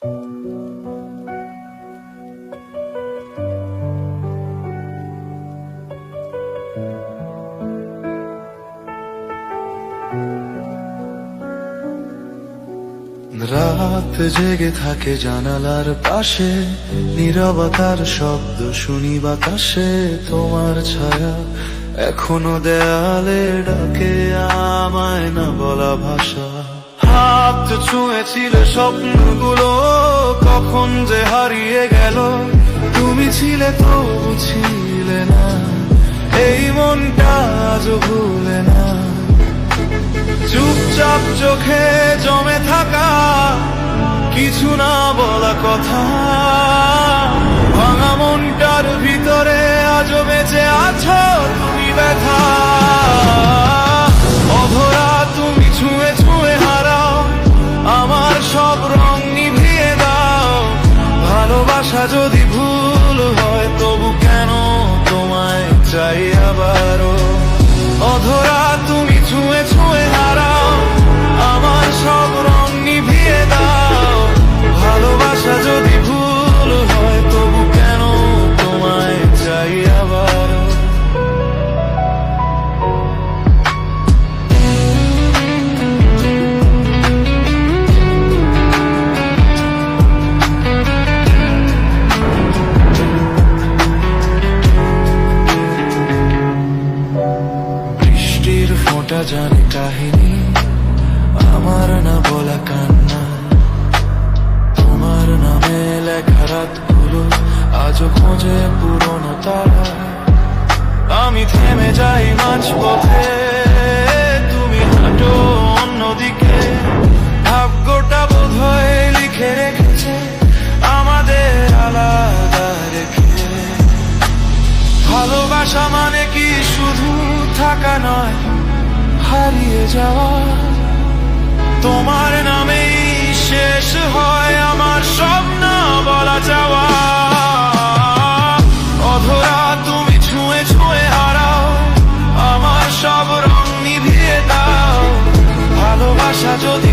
রাত জেগে থাকে জানালার পাশে, নীরবতার শব্দ শুনি বাতাসে। তোমার ছায়া এখনো দেয়ালে ডাকে আমায় না বলা ভাষা। হাত ছুঁয়েছিল স্বপ্নগুলো, কখন যে হারিয়ে গেল। তুমি ছিলে তো ছিলে না, এই মনটা আজও ভুলে না। চুপচাপ চোখে জমে থাকা কিছু না বলা কথা, ভাঙা মনটার ভিতরে আজও বেঁচে আছো তুমি ব্যথা। অধরা তুমি ছুঁয়ে ছুঁয়ে হারাও, আমার সব রং নিভিয়ে দাও। ভালোবাসা যদি ভুল হয় তবু কেন তোমায় চাই আবারও। অধরা তুমি ছুঁয়ে ছুঁয়ে হারাও, আমার সব রং নিভিয়ে দাও। ভালোবাসা যদি ভুল হয় তবু কেন তোমায় চাই আবারও। বৃষ্টির ফোঁটা জানে কাহিনী, আমার না বলা কান্না। তোমার নামে লেখা রাতগুলো আজও খোঁজে পুরনো তারা। আমি থেমে যাই মাঝপথে, তুমি হাঁটো অন্যদিকে। ভাগ্যটা বোধহয় লিখে রেখেছে আমাদের আলাদা রেখে। ভালোবাসা মানে কি শুধু থাকা নয়, হারিয়ে যাওয়া। তোমার নামেই শেষ হয় আমার সব না বলা যাওয়া। অধরা তুমি ছুঁয়ে ছুঁয়ে হারাও, আমার সব রং নিভিয়ে দাও। ভালোবাসা যদি